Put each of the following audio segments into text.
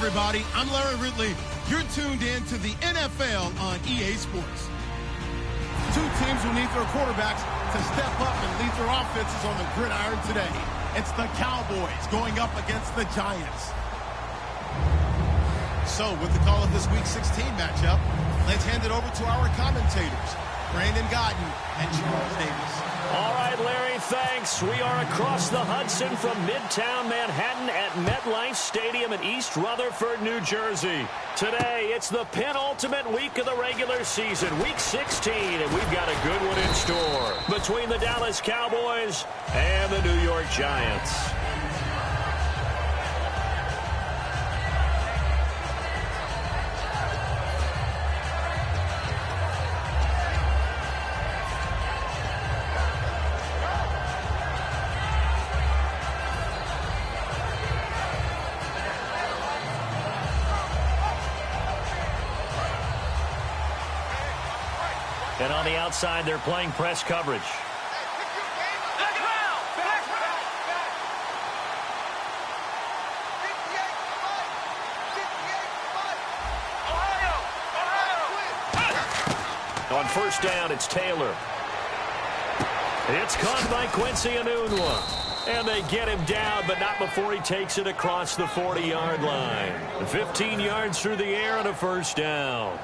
everybody. I'm Larry Ridley. You're tuned in to the NFL on EA Sports. Two teams will need their quarterbacks to step up and lead their offenses on the gridiron today. It's the Cowboys going up against the Giants. So, with the call of this Week 16 matchup, let's hand it over to our commentators, Brandon Godden and Charles Davis. All right, Larry, thanks. We are across the Hudson from Midtown Manhattan at MetLife Stadium in East Rutherford, New Jersey. Today, it's the penultimate week of the regular season, Week 16, and we've got a good one in store between the Dallas Cowboys and the New York Giants. And on the outside, they're playing press coverage. On first down, it's Taylor. It's caught by Quincy Enunwa. And they get him down, but not before he takes it across the 40-yard line. 15 yards through the air and a first down.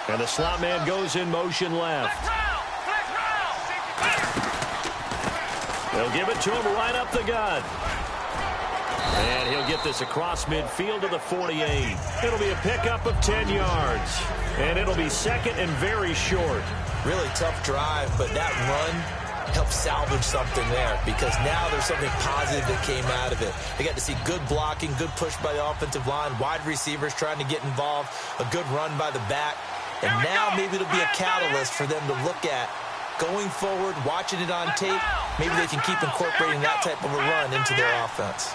And the slot man goes in motion left. They'll give it to him right up the gut. And he'll get this across midfield to the 48. It'll be a pickup of 10 yards. And it'll be second and very short. Really tough drive, but that run helped salvage something there because now there's something positive that came out of it. They got to see good blocking, good push by the offensive line, wide receivers trying to get involved, a good run by the back. And now maybe it'll be a catalyst for them to look at going forward, watching it on tape. Maybe they can keep incorporating that type of a run into their offense.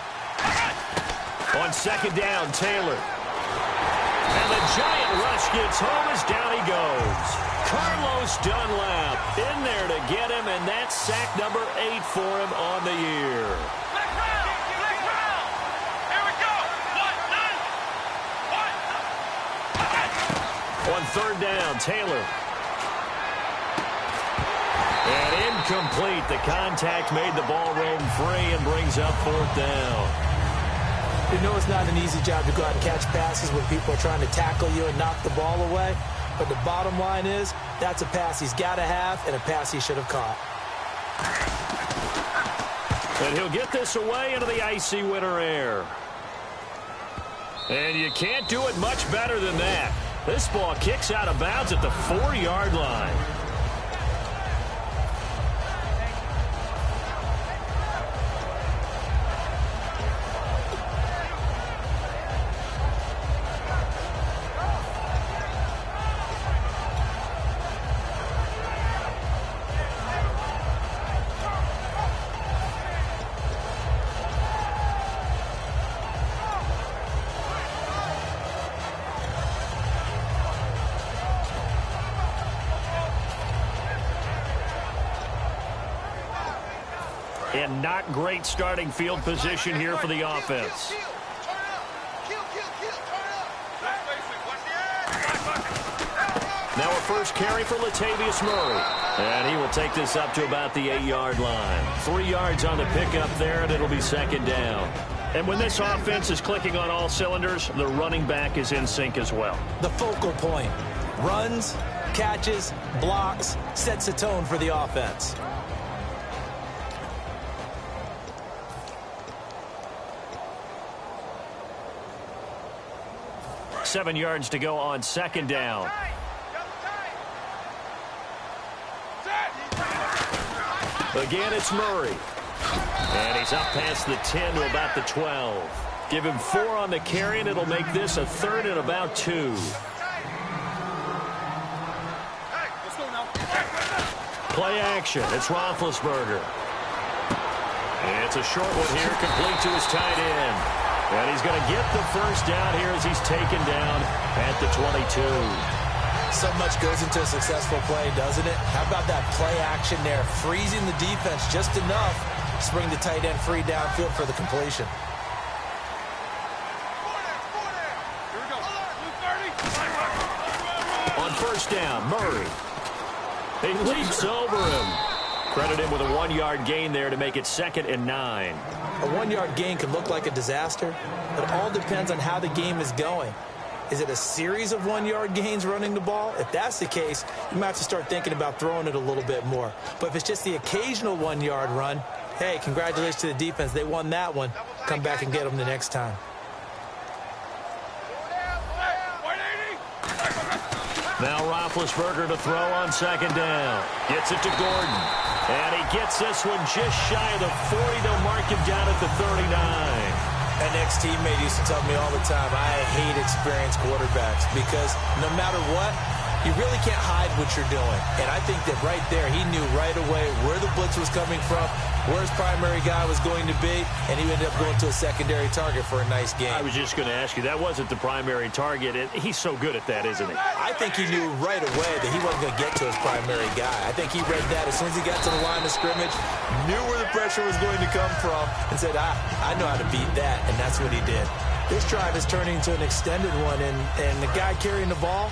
On second down, Taylor. And the giant rush gets home as down he goes. Carlos Dunlap in there to get him, and that's sack number 8 for him on the year. On third down, Taylor. And incomplete. The contact made the ball roam free and brings up fourth down. You know it's not an easy job to go out and catch passes when people are trying to tackle you and knock the ball away. But the bottom line is, that's a pass he's got to have and a pass he should have caught. And he'll get this away into the icy winter air. And you can't do it much better than that. This ball kicks out of bounds at the 4-yard line. And not great starting field position here for the offense. Now a first carry for Latavius Murray. And he will take this up to about the 8-yard line. 3 yards on the pickup there, and it'll be second down. And when this offense is clicking on all cylinders, the running back is in sync as well. The focal point. Runs, catches, blocks, sets a tone for the offense. Seven yards to go on second down. Again, it's Murray. And he's up past the 10 to about the 12. Give him 4 on the carry, and it'll make this a third and about 2. Play action. It's Roethlisberger. And it's a short one here, complete to his tight end. And he's going to get the first down here as he's taken down at the 22. So much goes into a successful play, doesn't it? How about that play action there, freezing the defense just enough to bring the tight end free downfield for the completion. On first down, Murray. He leaps over him. Credit him with a 1-yard gain there to make it 2nd and 9. A 1-yard gain can look like a disaster, but it all depends on how the game is going. Is it a series of 1-yard gains running the ball? If that's the case, you might have to start thinking about throwing it a little bit more. But if it's just the occasional 1-yard run, hey, congratulations to the defense. They won that one. Come back and get them the next time. Now Roethlisberger to throw on 2nd down. Gets it to Gordon. And he gets this one just shy of the 40. They'll mark him down at the 39. An ex-teammate used to tell me all the time, I hate experienced quarterbacks because no matter what, you really can't hide what you're doing. And I think that right there, he knew right away where the blitz was coming from, where his primary guy was going to be, and he ended up going to a secondary target for a nice game. I was just going to ask you, that wasn't the primary target. He's so good at that, isn't he? I think he knew right away that he wasn't going to get to his primary guy. I think he read that as soon as he got to the line of scrimmage, knew where the pressure was going to come from, and said, I know how to beat that, and that's what he did. This drive is turning into an extended one, and the guy carrying the ball,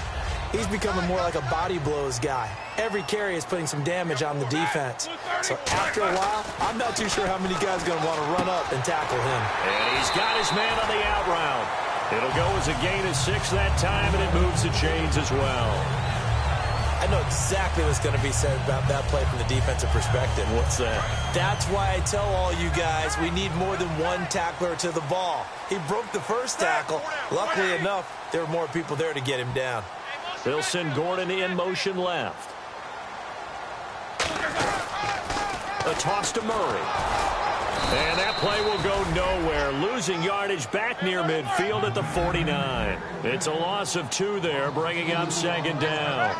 he's becoming more like a body blows guy. Every carry is putting some damage on the defense. So after a while, I'm not too sure how many guys are going to want to run up and tackle him. And he's got his man on the out route. It'll go as a gain of 6 that time, and it moves the chains as well. I know exactly what's going to be said about that play from the defensive perspective. What's that? That's why I tell all you guys we need more than one tackler to the ball. He broke the first tackle. Luckily enough, there were more people there to get him down. They'll send Gordon in motion left. A toss to Murray. And that play will go nowhere. Losing yardage back near midfield at the 49. It's a loss of 2 there, bringing up 2nd down.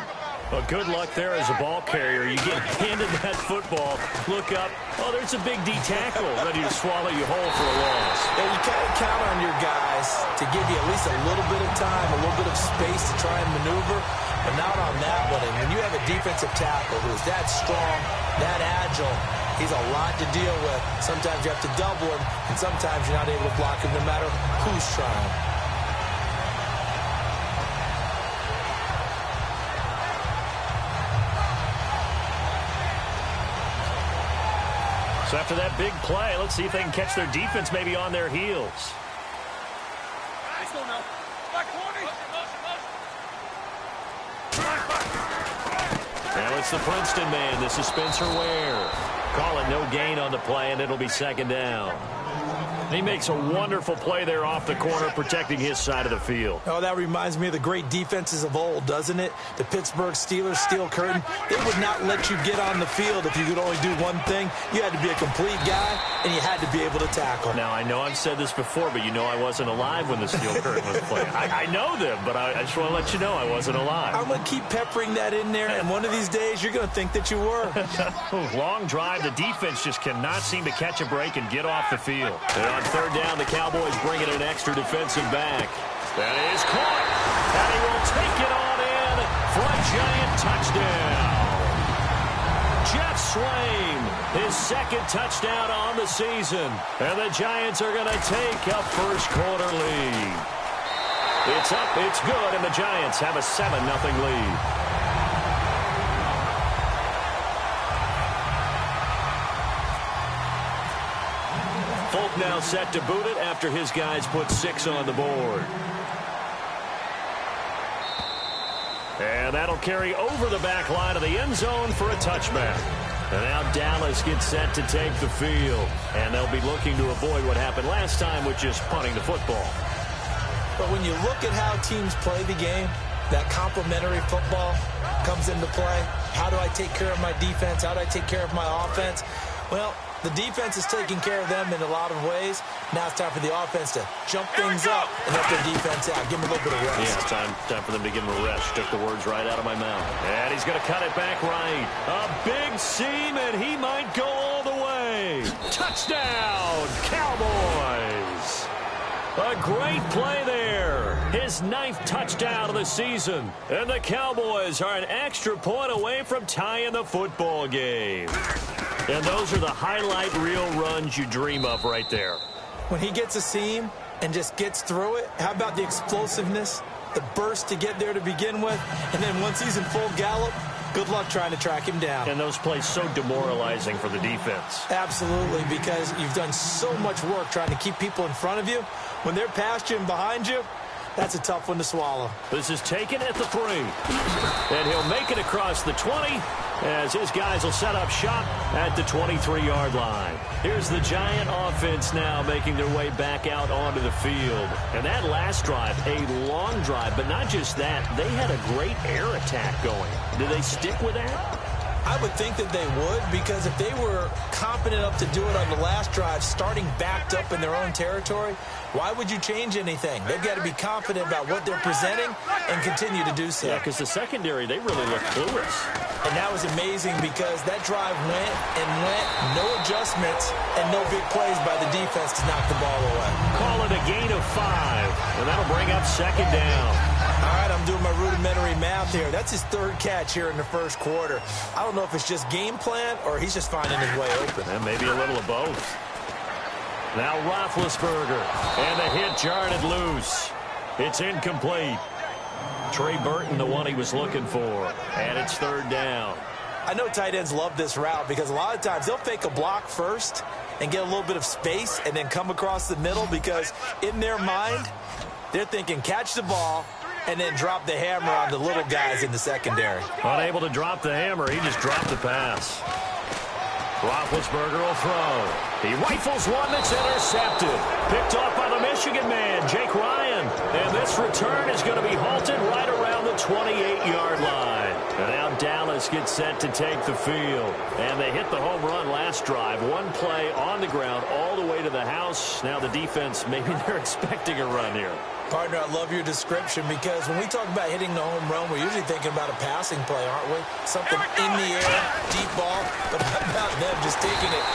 Well, good luck there as a ball carrier. You get handed that football, look up, oh, there's a big D tackle ready to swallow you whole for a loss. Yeah, you kind of count on your guys to give you at least a little bit of time, a little bit of space to try and maneuver, but not on that one. And when you have a defensive tackle who's that strong, that agile, he's a lot to deal with. Sometimes you have to double him, and sometimes you're not able to block him no matter who's trying. So after that big play, let's see if they can catch their defense maybe on their heels. Now it's the Princeton man. This is Spencer Ware. Call it no gain on the play, and it'll be 2nd down. He makes a wonderful play there off the corner, protecting his side of the field. Oh, that reminds me of the great defenses of old, doesn't it? The Pittsburgh Steelers, steel curtain. They would not let you get on the field if you could only do one thing. You had to be a complete guy, and you had to be able to tackle. Now, I know I've said this before, but you know I wasn't alive when the steel curtain was playing. I know them, but I just want to let you know I wasn't alive. I'm going to keep peppering that in there, and one of these days you're going to think that you were. Long drive. The defense just cannot seem to catch a break and get off the field. On 3rd down, the Cowboys bring in an extra defensive back. That is caught. And he will take it on in for a Giant touchdown. Jeff Swain, his 2nd touchdown on the season. And the Giants are going to take a first-quarter lead. It's up, it's good, and the Giants have a 7-0 lead. Folk now set to boot it after his guys put 6 on the board. And that'll carry over the back line of the end zone for a touchback. And now Dallas gets set to take the field. And they'll be looking to avoid what happened last time with just punting the football. But when you look at how teams play the game, that complementary football comes into play. How do I take care of my defense? How do I take care of my offense? Well, the defense is taking care of them in a lot of ways. Now it's time for the offense to jump things up and help their defense out. Give them a little bit of rest. Yeah, time for them to give him a rest. Took the words right out of my mouth. And he's going to cut it back right. A big seam, and he might go all the way. Touchdown, Cowboys. A great play there. His 9th touchdown of the season. And the Cowboys are an extra point away from tying the football game. And those are the highlight reel runs you dream of right there. When he gets a seam and just gets through it, how about the explosiveness, the burst to get there to begin with, and then once he's in full gallop, good luck trying to track him down. And those plays so demoralizing for the defense. Absolutely, because you've done so much work trying to keep people in front of you. When they're past you and behind you, that's a tough one to swallow. This is taken at the 3. And he'll make it across the 20 as his guys will set up shop at the 23-yard line. Here's the Giant offense now making their way back out onto the field. And that last drive, a long drive, but not just that, they had a great air attack going. Do they stick with that? I would think that they would, because if they were confident enough to do it on the last drive, starting backed up in their own territory, why would you change anything? They've got to be confident about what they're presenting and continue to do so. Yeah, because the secondary, they really look clueless. And that was amazing because that drive went and went, no adjustments, and no big plays by the defense to knock the ball away. Call it a gain of 5, and that'll bring up 2nd down. All right, I'm doing my rudimentary math here. That's his 3rd catch here in the first quarter. I don't know if it's just game plan or he's just finding his way open. And maybe a little of both. Now Roethlisberger, and the hit jarred it loose. It's incomplete. Trey Burton, the one he was looking for, and it's 3rd down. I know tight ends love this route because a lot of times they'll fake a block first and get a little bit of space and then come across the middle because in their mind, they're thinking catch the ball and then drop the hammer on the little guys in the secondary. Unable to drop the hammer, he just dropped the pass. Roethlisberger will throw. He rifles one that's intercepted. Picked off by the Michigan man, Jake Ryan. And this return is going to be halted right around the 28-yard line. And now Dallas gets set to take the field. And they hit the home run last drive. One play on the ground all the way to the house. Now the defense, maybe they're expecting a run here. Partner, I love your description because when we talk about hitting the home run, we're usually thinking about a passing play, aren't we? Something in the air, deep ball, but how about them just taking it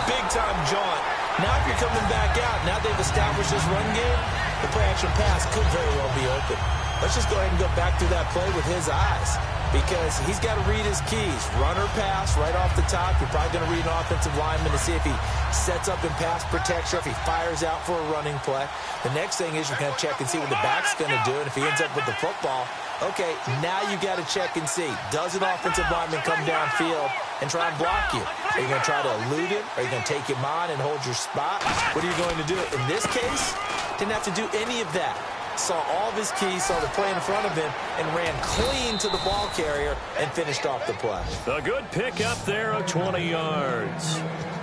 big-time jaunt? Now if you're coming back out, now they've established this run game, the play-action pass could very well be open. Let's just go ahead and go back through that play with his eyes because he's got to read his keys. Runner pass right off the top. You're probably going to read an offensive lineman to see if he sets up in pass protection, if he fires out for a running play. The next thing is you're going to check and see what the back's going to do, and if he ends up with the football, okay, now you got to check and see. Does an offensive lineman come downfield and try and block you? Are you going to try to elude him? Are you going to take him on and hold your spot? What are you going to do? In this case, didn't have to do any of that. Saw all of his keys, saw the play in front of him, and ran clean to the ball carrier and finished off the play. A good pickup there of 20 yards.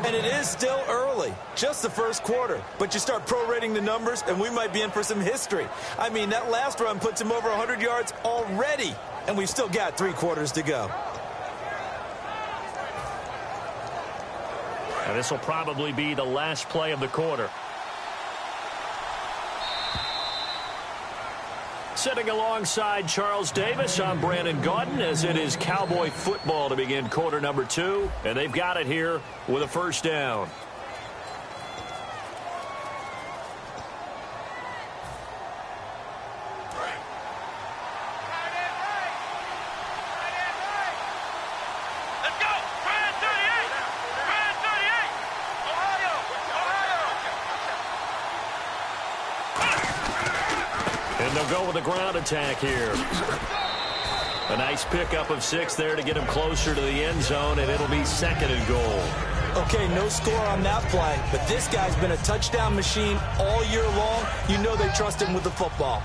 And it is still early, just the first quarter. But you start prorating the numbers, and we might be in for some history. I mean, that last run puts him over 100 yards already, and we've still got 3 quarters to go. And this will probably be the last play of the quarter. Sitting alongside Charles Davis, I'm Brandon Gaudin as it is Cowboy football to begin quarter number 2. And they've got it here with a 1st down. And they'll go with a ground attack here. A nice pickup of 6 there to get him closer to the end zone, and it'll be 2nd and goal. Okay, no score on that play, but this guy's been a touchdown machine all year long. You know they trust him with the football.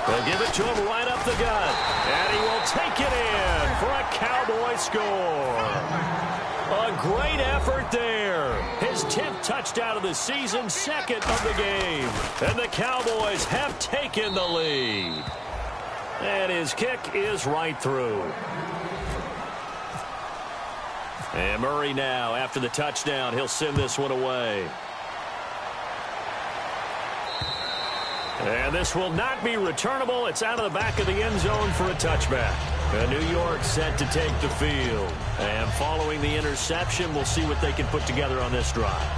They'll give it to him right up the gut, and he will take it in for a Cowboy score. A great effort there. His 10th touchdown of the season, 2nd of the game. And the Cowboys have taken the lead. And his kick is right through. And Murray now, after the touchdown, he'll send this one away. And this will not be returnable. It's out of the back of the end zone for a touchback. And New York set to take the field. And following the interception, we'll see what they can put together on this drive.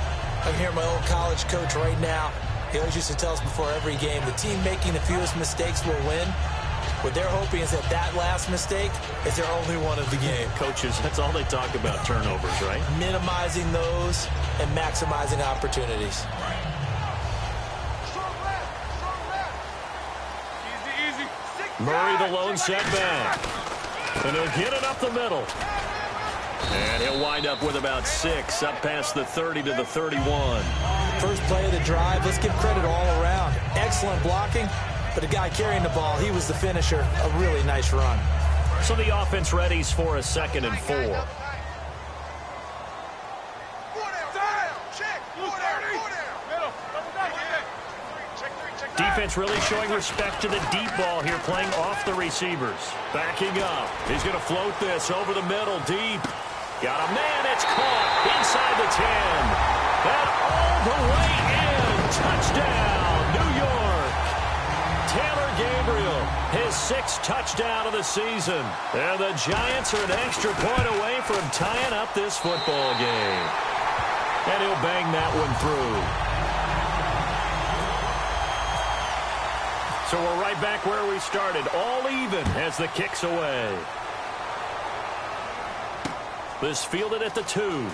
I'm hearing my old college coach right now. He always used to tell us before every game, the team making the fewest mistakes will win. What they're hoping is that last mistake is their only one of the game. Coaches, that's all they talk about, turnovers, right? Minimizing those and maximizing opportunities. Murray, the lone setback. And he'll get it up the middle. And he'll wind up with about 6, up past the 30 to the 31. First play of the drive, let's give credit all around. Excellent blocking, but the guy carrying the ball, he was the finisher. A really nice run. So the offense readies for a 2nd and 4. Defense really showing respect to the deep ball here, playing off the receivers. Backing up. He's going to float this over the middle, deep. Got a man, it's caught inside the 10. And all the way in. Touchdown, New York. Taylor Gabriel, his 6th touchdown of the season. And the Giants are an extra point away from tying up this football game. And he'll bang that one through. So we're right back where we started, all even as the kick's away. This fielded at the 2. And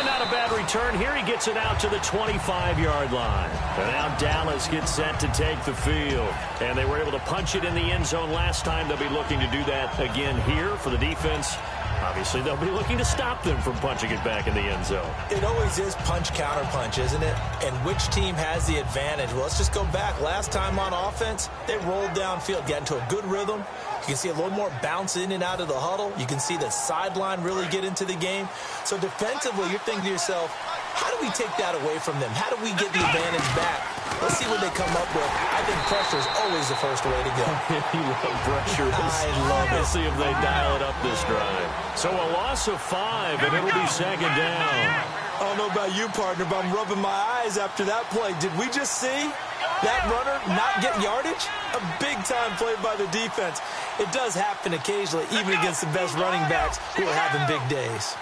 not a bad return here. He gets it out to the 25-yard line. And now Dallas gets set to take the field. And they were able to punch it in the end zone last time. They'll be looking to do that again here for the defense. Obviously, they'll be looking to stop them from punching it back in the end zone. It always is punch-counter-punch, isn't it? And which team has the advantage? Well, let's just go back. Last time on offense, they rolled downfield, got into a good rhythm. You can see a little more bounce in and out of the huddle. You can see the sideline really get into the game. So defensively, you're thinking to yourself, how do we take that away from them? How do we get the advantage back? Let's see what they come up with. I think pressure is always the first way to go. You love pressure. I love it. Let's see if they dial it up this drive. So a loss of 5, and it'll be 2nd down. I don't know about you, partner, but I'm rubbing my eyes after that play. Did we just see that runner not get yardage? A big-time play by the defense. It does happen occasionally, even against the best running backs who are having big days.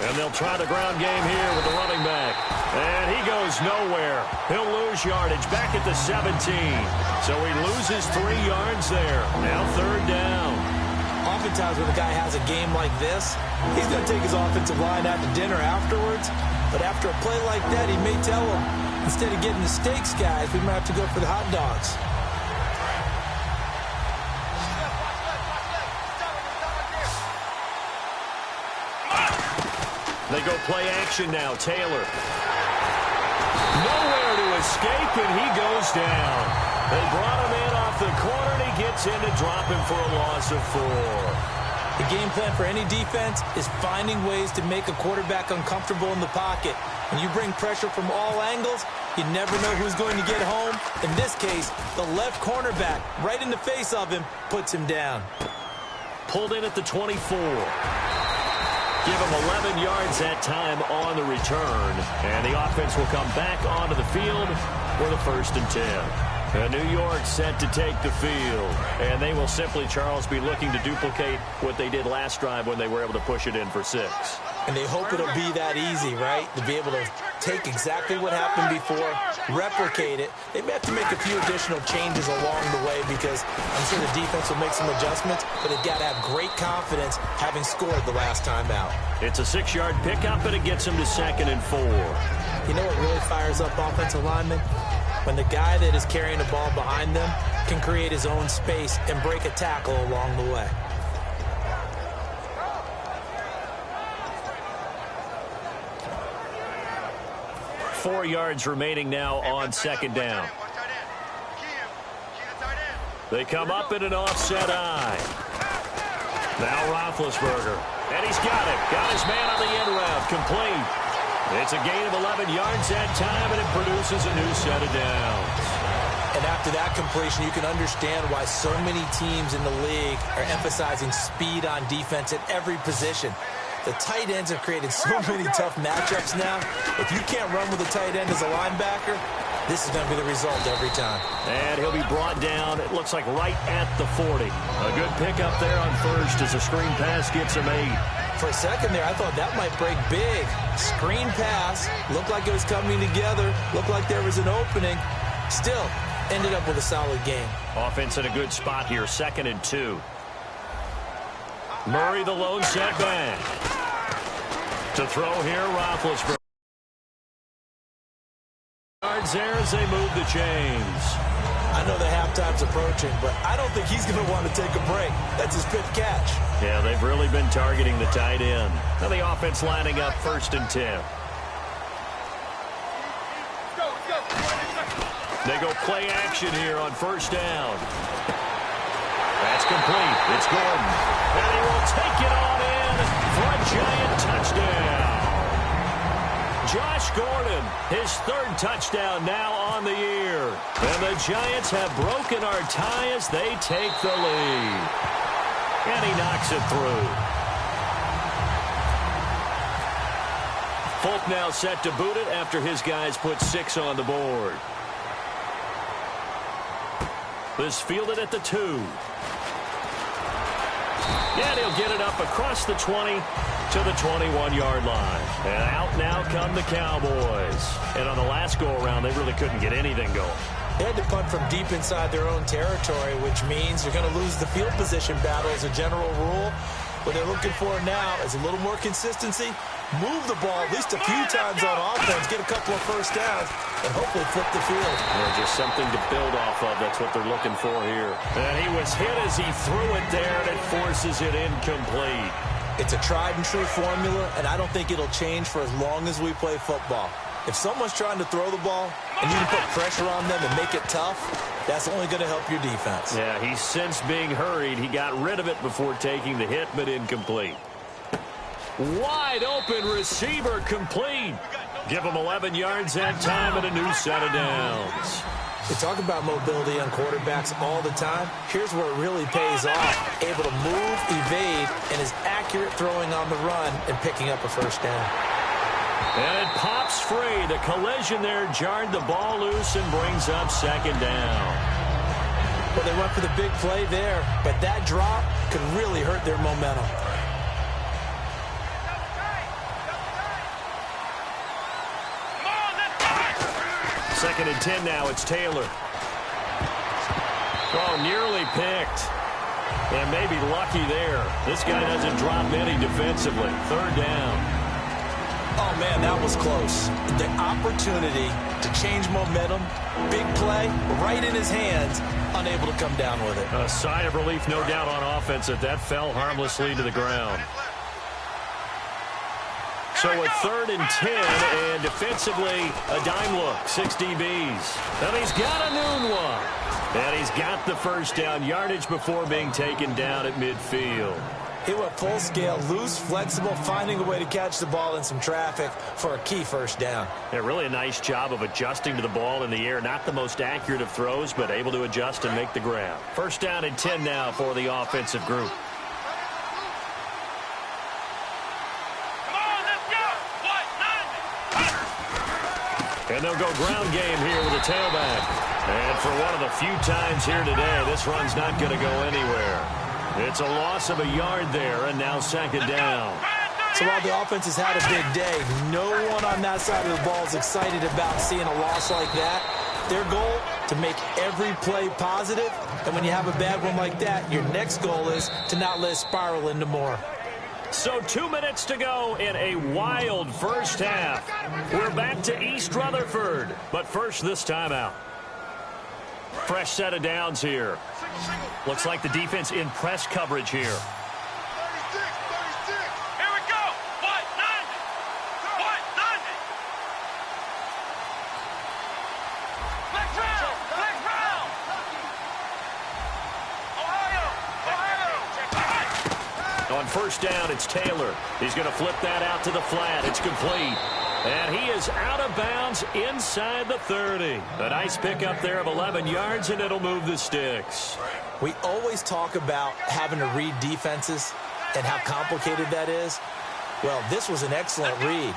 And they'll try the ground game here with the running back. And he goes nowhere. He'll lose yardage back at the 17. So he loses 3 yards there. Now 3rd down. Oftentimes when a guy has a game like this, he's going to take his offensive line out to dinner afterwards. But after a play like that, he may tell them, instead of getting the steaks, guys, we might have to go for the hot dogs. They go play action now. Taylor. Nowhere to escape, and he goes down. They brought him in off the corner, and he gets in to drop him for a loss of 4. The game plan for any defense is finding ways to make a quarterback uncomfortable in the pocket. When you bring pressure from all angles, you never know who's going to get home. In this case, the left cornerback, right in the face of him, puts him down. Pulled in at the 24. Give him 11 yards that time on the return. And the offense will come back onto the field for the 1st and 10. And New York set to take the field. And they will simply, Charles, be looking to duplicate what they did last drive when they were able to push it in for 6. And they hope it'll be that easy, right? To be able to take exactly what happened before, replicate it. They may have to make a few additional changes along the way because I'm sure the defense will make some adjustments, but they've got to have great confidence having scored the last time out. It's a 6-yard pickup, and it gets them to 2nd and 4. You know what really fires up offensive linemen? When the guy that is carrying the ball behind them can create his own space and break a tackle along the way. Four yards remaining now on 2nd down. They come up in an offset eye. Now Roethlisberger. And he's got it. Got his man on the end route. Complete. It's a gain of 11 yards that time, and it produces a new set of downs. And after that completion, you can understand why so many teams in the league are emphasizing speed on defense at every position. The tight ends have created so many tough matchups now. If you can't run with a tight end as a linebacker, this is going to be the result every time. And he'll be brought down, it looks like right at the 40. A good pickup there on first as a screen pass gets him 8. For a second there, I thought that might break big. Screen pass, looked like it was coming together, looked like there was an opening. Still, ended up with a solid game. Offense in a good spot here, 2nd and 2. Murray the lone setback. To throw here, Roethlisberger. There as they move the chains. I know the halftime's approaching, but I don't think he's going to want to take a break. That's his 5th catch. Yeah, they've really been targeting the tight end. Now the offense lining up 1st and 10. They go play action here on 1st down. That's complete. It's Gordon. And he will take it on in for a giant touchdown. Josh Gordon, his 3rd touchdown now on the year. And the Giants have broken our tie as they take the lead. And he knocks it through. Folk now set to boot it after his guys put 6 on the board. This fielded at the 2. And he'll get it up across the 20 to the 21-yard line. And out now come the Cowboys. And on the last go-around, they really couldn't get anything going. They had to punt from deep inside their own territory, which means you're going to lose the field position battle as a general rule. What they're looking for now is a little more consistency, move the ball at least a few times on offense, get a couple of first downs, and hopefully flip the field. Yeah, just something to build off of. That's what they're looking for here. And he was hit as he threw it there, and it forces it incomplete. It's a tried-and-true formula, and I don't think it'll change for as long as we play football. If someone's trying to throw the ball and you can put pressure on them and make it tough, that's only going to help your defense. Yeah, he's since being hurried. He got rid of it before taking the hit, but incomplete. Wide open receiver complete. Give him 11 yards that time and a new set of downs. We talk about mobility on quarterbacks all the time. Here's where it really pays off. Able to move, evade, and is accurate throwing on the run and picking up a first down. And it pops free. The collision there jarred the ball loose and brings up 2nd down. Well, they went for the big play there, but that drop could really hurt their momentum. Second and 10 now. It's Taylor. Oh, nearly picked. And maybe lucky there. This guy doesn't drop any defensively. 3rd down. Oh, man, that was close. The opportunity to change momentum, big play, right in his hands, unable to come down with it. A sigh of relief, no doubt, on offense that fell harmlessly to the ground. So a 3rd and 10, and defensively, a dime look, 6 DBs. And he's got a noon one. And he's got the first down, yardage before being taken down at midfield. It went full scale, loose, flexible, finding a way to catch the ball in some traffic for a key first down. Yeah, really a nice job of adjusting to the ball in the air. Not the most accurate of throws, but able to adjust and make the grab. First down and 10 now for the offensive group. And they'll go ground game here with a tailback. And for one of the few times here today, this run's not going to go anywhere. It's a loss of a yard there, and now 2nd down. So while the offense has had a big day, no one on that side of the ball is excited about seeing a loss like that. Their goal, to make every play positive. And when you have a bad one like that, your next goal is to not let it spiral into more. So 2 minutes to go in a wild first half. We're back to East Rutherford, but first this timeout. Fresh set of downs here. Looks like the defense in press coverage here. 36. Here we go. 190. 190. Black round. Black round. Ohio. On first down, it's Taylor. He's going to flip that out to the flat. It's complete. And he is out of bounds inside the 30. A nice pickup there of 11 yards, and it'll move the sticks. We always talk about having to read defenses and how complicated that is. Well, this was an excellent read.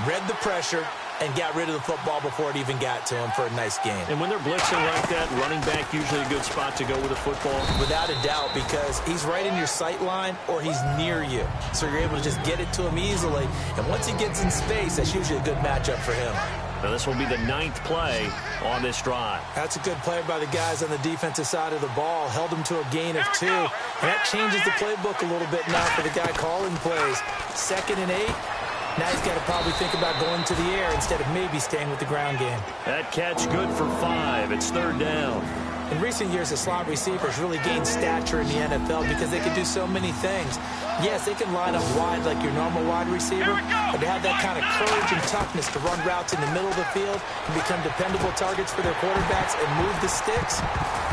Read the pressure and got rid of the football before it even got to him for a nice gain. And when they're blitzing like that, running back usually a good spot to go with a football? Without a doubt, because he's right in your sight line or he's near you. So you're able to just get it to him easily. And once he gets in space, that's usually a good matchup for him. Now this will be the 9th play on this drive. That's a good play by the guys on the defensive side of the ball. Held him to a gain of 2. And that changes the playbook a little bit now for the guy calling plays. 2nd and 8. Now he's got to probably think about going to the air instead of maybe staying with the ground game. That catch good for 5. It's 3rd down. In recent years, the slot receivers really gained stature in the NFL because they can do so many things. Yes, they can line up wide like your normal wide receiver, but to have that kind of courage and toughness to run routes in the middle of the field and become dependable targets for their quarterbacks and move the sticks,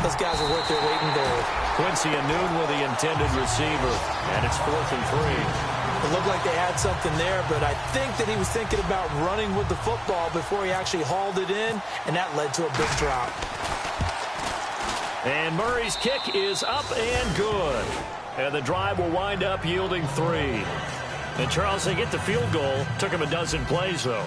those guys are worth their weight in gold. Quincy Anoon with the intended receiver, and it's 4th and 3. It looked like they had something there, but I think that he was thinking about running with the football before he actually hauled it in, and that led to a big drop. And Murray's kick is up and good. And the drive will wind up yielding 3. And Charles, they get the field goal. Took him a dozen plays, though.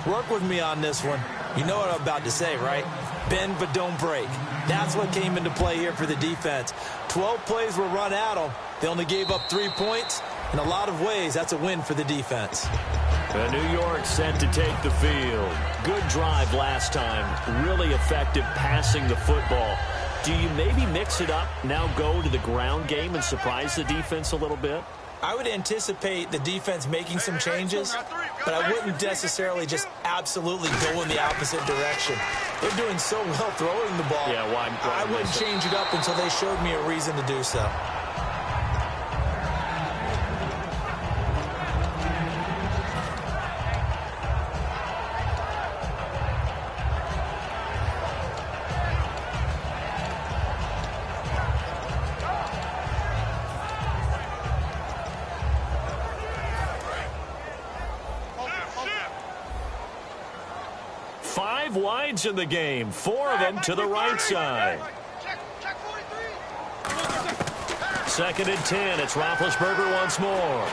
Work with me on this one. You know what I'm about to say, right? Bend but don't break. That's what came into play here for the defense. 12 plays were run at them. They only gave up 3 points. In a lot of ways, that's a win for the defense. New York set to take the field. Good drive last time. Really effective passing the football. Do you maybe mix it up, now go to the ground game and surprise the defense a little bit? I would anticipate the defense making some changes, but I wouldn't necessarily just absolutely go in the opposite direction. They're doing so well throwing the ball. Yeah, why I wouldn't change it up until they showed me a reason to do so. Wides in the game, 4 of them to the right side. 2nd and 10. It's Roethlisberger once more.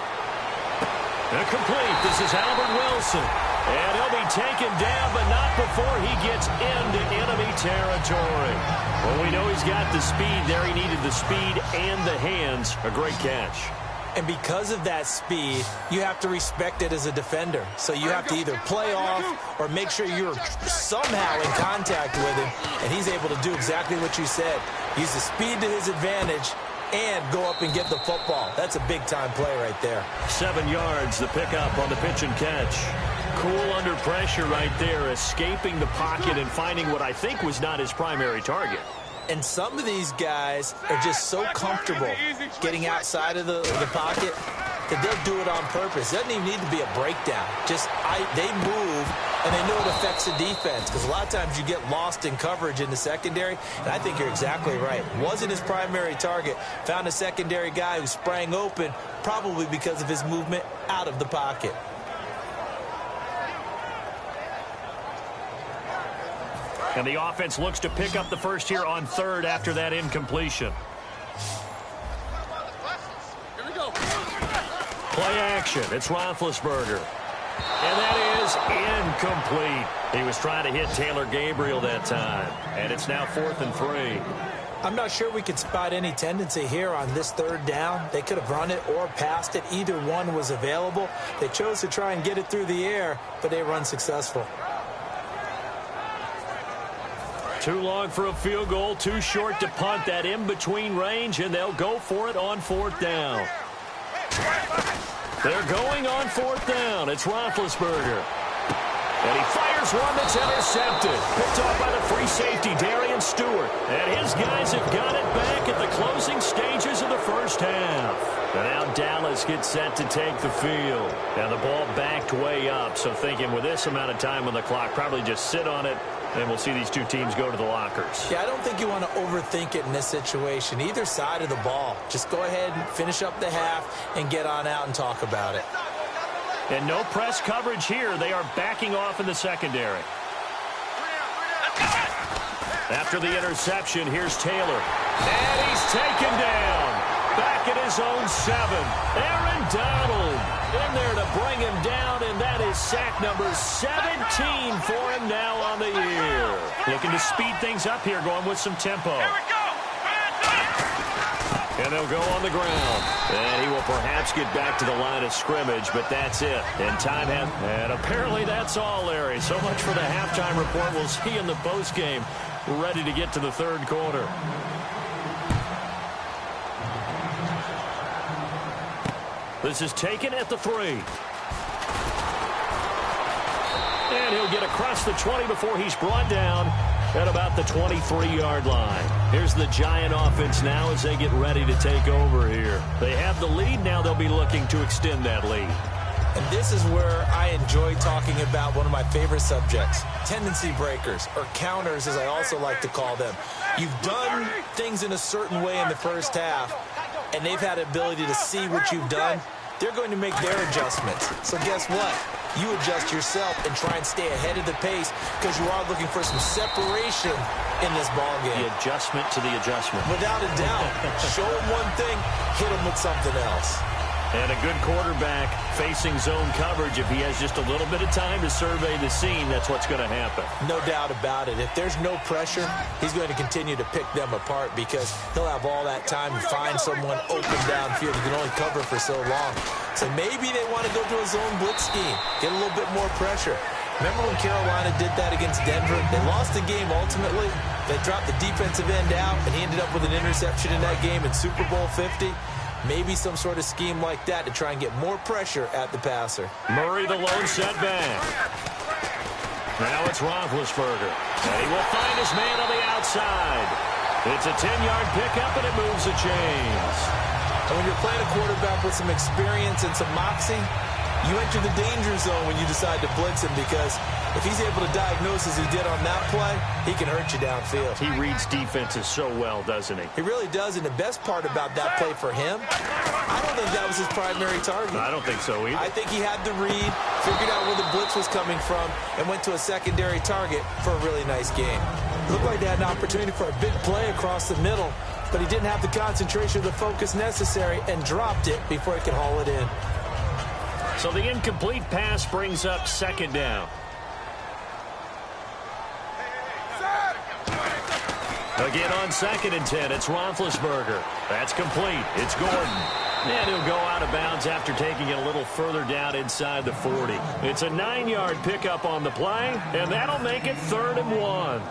Incomplete. This is Albert Wilson. And he'll be taken down, but not before he gets into enemy territory. Well, we know he's got the speed there. He needed the speed and the hands. A great catch. And because of that speed, you have to respect it as a defender. So you have to either play off or make sure you're somehow in contact with him. And he's able to do exactly what you said. Use the speed to his advantage and go up and get the football. That's a big-time play right there. 7 yards, the pickup on the pitch and catch. Cool under pressure right there, escaping the pocket and finding what I think was not his primary target. And some of these guys are just so comfortable getting outside of the pocket that they'll do it on purpose. It doesn't even need to be a breakdown. Just they move, and they know it affects the defense. Because a lot of times you get lost in coverage in the secondary, and I think you're exactly right. Wasn't his primary target. Found a secondary guy who sprang open, probably because of his movement out of the pocket. And the offense looks to pick up the first here on 3rd after that incompletion. Here we go. Play action. It's Roethlisberger. And that is incomplete. He was trying to hit Taylor Gabriel that time. And it's now 4th and 3. I'm not sure we could spot any tendency here on this 3rd down. They could have run it or passed it. Either one was available. They chose to try and get it through the air, but they were unsuccessful. Too long for a field goal, too short to punt. That in-between range, and they'll go for it on 4th down. They're going on 4th down. It's Roethlisberger. And he fires one that's intercepted. Picked off by the free safety, Darian Stewart. And his guys have got it back at the closing stages of the first half. And now Dallas gets set to take the field. And the ball backed way up. So thinking with this amount of time on the clock, probably just sit on it. And we'll see these two teams go to the lockers. Yeah, I don't think you want to overthink it in this situation. Either side of the ball. Just go ahead and finish up the half and get on out and talk about it. And no press coverage here. They are backing off in the secondary. After the interception, here's Taylor. And he's taken down. Back at his own 7. Aaron Donald in there to bring him down, and that is sack number 17 for him now on the year. Looking to speed things up here, going with some tempo. Here we go. And they'll go on the ground. And he will perhaps get back to the line of scrimmage, but that's it. And time has... And apparently that's all, Larry. So much for the halftime report. We'll see in the postgame. We're ready to get to the third quarter. This is taken at the 3. And he'll get across the 20 before he's brought down at about the 23-yard line. Here's the Giant offense now as they get ready to take over here. They have the lead. Now they'll be looking to extend that lead. And this is where I enjoy talking about one of my favorite subjects, tendency breakers, or counters as I also like to call them. You've done things in a certain way in the first half, and they've had the ability to see what you've done. They're going to make their adjustments. So guess what? You adjust yourself and try and stay ahead of the pace because you are looking for some separation in this ballgame. The adjustment to the adjustment. Without a doubt. Show them one thing, hit them with something else. And a good quarterback facing zone coverage. If he has just a little bit of time to survey the scene, that's what's going to happen. No doubt about it. If there's no pressure, he's going to continue to pick them apart because he'll have all that time to find someone open downfield. He can only cover for so long. So maybe they want to go to a zone blitz scheme, get a little bit more pressure. Remember when Carolina did that against Denver? They lost the game ultimately. They dropped the defensive end out, and he ended up with an interception in that game in Super Bowl 50. Maybe some sort of scheme like that to try and get more pressure at the passer. Murray the lone setback. Now it's Roethlisberger. And he will find his man on the outside. It's a 10-yard pickup, and it moves the chains. And when you're playing a quarterback with some experience and some moxie, you enter the danger zone when you decide to blitz him because if he's able to diagnose as he did on that play, he can hurt you downfield. He reads defenses so well, doesn't he? He really does, and the best part about that play for him, I don't think that was his primary target. I don't think so either. I think he had the read, figured out where the blitz was coming from, and went to a secondary target for a really nice game. It looked like they had an opportunity for a big play across the middle, but he didn't have the concentration or the focus necessary and dropped it before he could haul it in. So the incomplete pass brings up second down. Again on 2nd and 10, it's Roethlisberger. That's complete. It's Gordon. And he'll go out of bounds after taking it a little further down inside the 40. It's a 9-yard pickup on the play, and that'll make it 3rd and 1.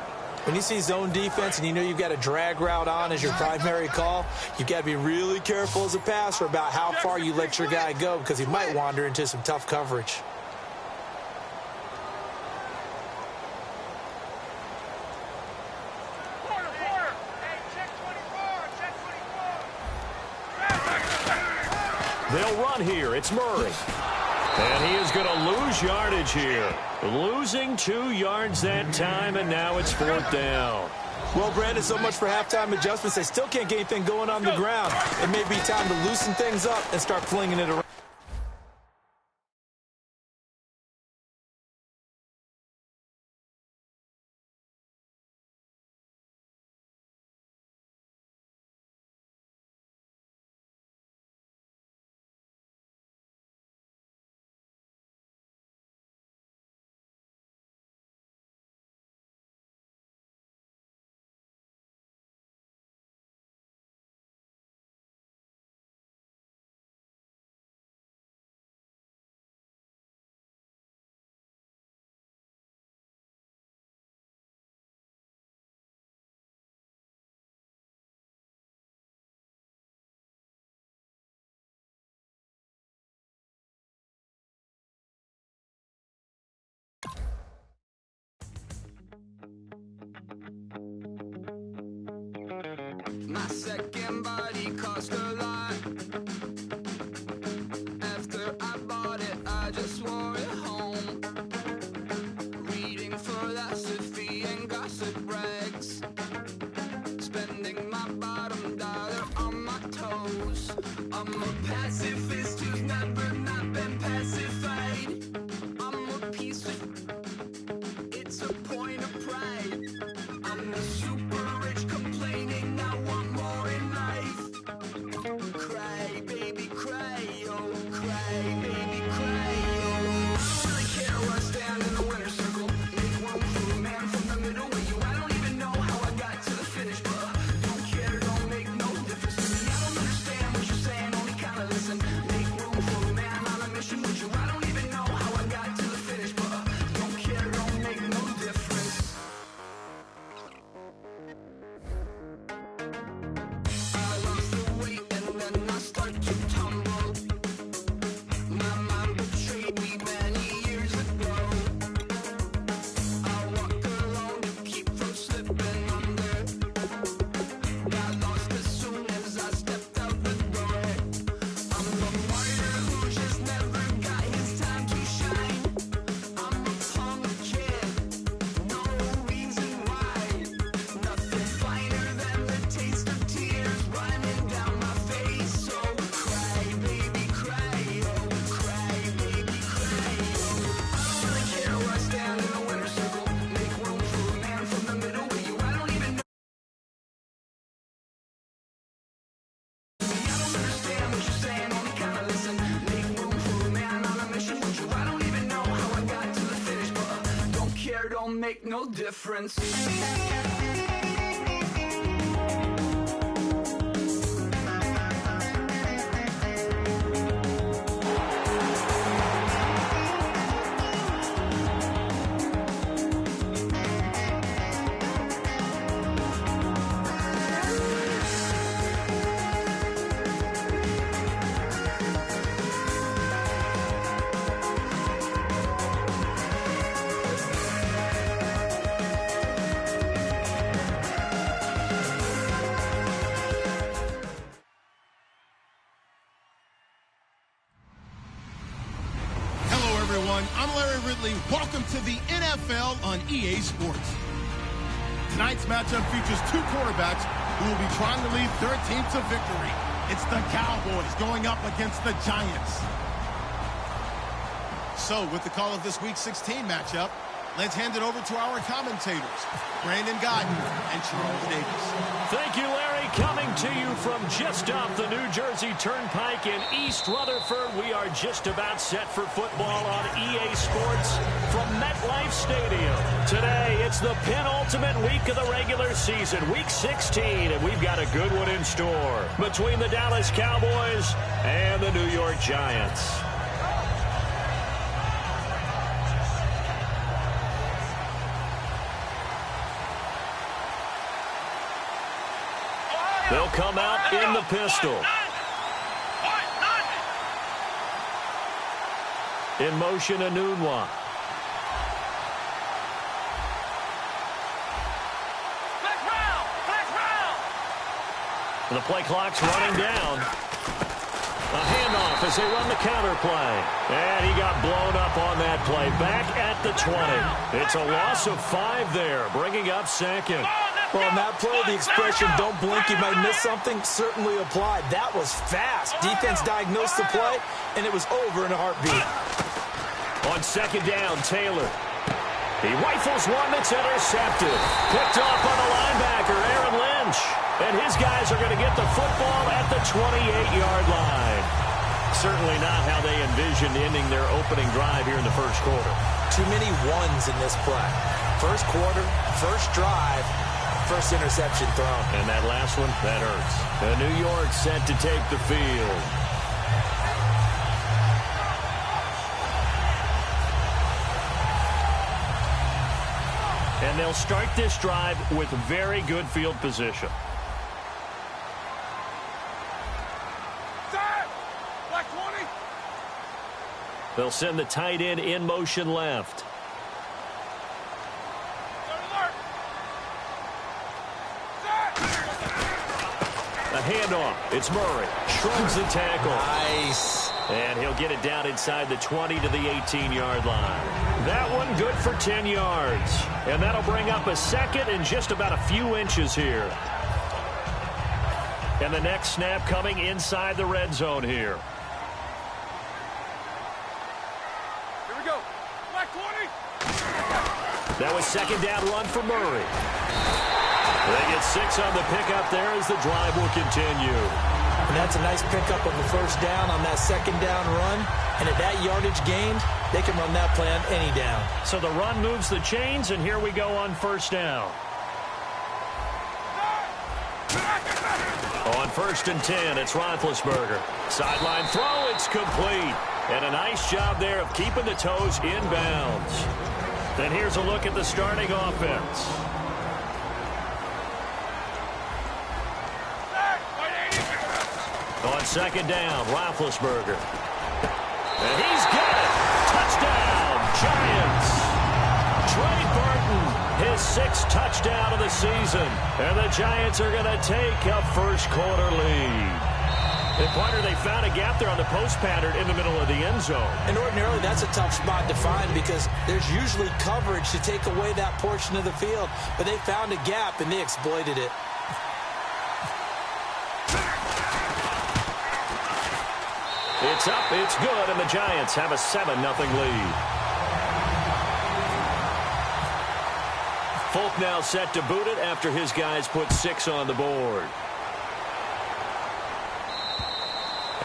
When you see zone defense and you know you've got a drag route on as your primary call, you've got to be really careful as a passer about how far you let your guy go because he might wander into some tough coverage. They'll run here. It's Murray. And he is going to lose yardage here. Losing 2 yards that time, and now it's 4th down. Well, Brandon, so much for halftime adjustments. They still can't get anything going on the ground. It may be time to loosen things up and start flinging it around. My second body cost a lot. After I bought it, I just wore it home. Reading philosophy and gossip rags. Spending my bottom dollar on my toes. I'm a pacifist who's never not been pacified. I'm a piece of... It's a point of pride. I'm the super rich complaining I want more in life. care, don't make no difference. Welcome to the NFL on EA Sports. Tonight's matchup features two quarterbacks who will be trying to lead their team to victory. It's the Cowboys going up against the Giants. So, with the call of this Week 16 matchup, let's hand it over to our commentators, Brandon Godden and Charles Davis. Thank you, Larry. Coming to you from just off the New Jersey Turnpike in East Rutherford, we are just about set for football on EA Sports from MetLife Stadium. Today, it's the penultimate week of the regular season, Week 16, and we've got a good one in store between the Dallas Cowboys and the New York Giants. They'll come out in the pistol. In motion, Anunwa. The play clock's running down. A handoff as they run the counter play. And he got blown up on that play. Back at the 20. It's a loss of 5 there, bringing up second. Well, in that play, the expression, don't blink, you might miss something, certainly applied. That was fast. Defense diagnosed the play, and it was over in a heartbeat. On second down, Taylor. He rifles one that's intercepted. Picked off by the linebacker, Aaron Lynch. And his guys are going to get the football at the 28-yard line. Certainly not how they envisioned ending their opening drive here in the first quarter. Too many ones in this play. First quarter, first drive. First interception thrown. And that last one, that hurts. And New York set to take the field. And they'll start this drive with very good field position. Black 20. They'll send the tight end in motion left. Handoff. It's Murray. Shrugs the tackle. Nice. And he'll get it down inside the 20 to the 18-yard line. That one good for 10 yards. And that'll bring up a second and just about a few inches here. And the next snap coming inside the red zone here. Here we go. Black 20. That was second down run for Murray. They get 6 on the pickup there as the drive will continue. And that's a nice pickup of a first down on that second down run. And at that yardage gained, they can run that play on any down. So the run moves the chains, and here we go on first down. On first and 10, it's Roethlisberger. Sideline throw, it's complete. And a nice job there of keeping the toes in bounds. Then here's a look at the starting offense. On second down, Roethlisberger. And he's got it. Touchdown, Giants. Trey Burton, his 6th touchdown of the season. And the Giants are going to take a first quarter lead. And partner, they found a gap there on the post pattern in the middle of the end zone. And ordinarily, that's a tough spot to find because there's usually coverage to take away that portion of the field. But they found a gap, and they exploited it. It's up, it's good, and the Giants have a 7-0 lead. Folk now set to boot it after his guys put 6 on the board.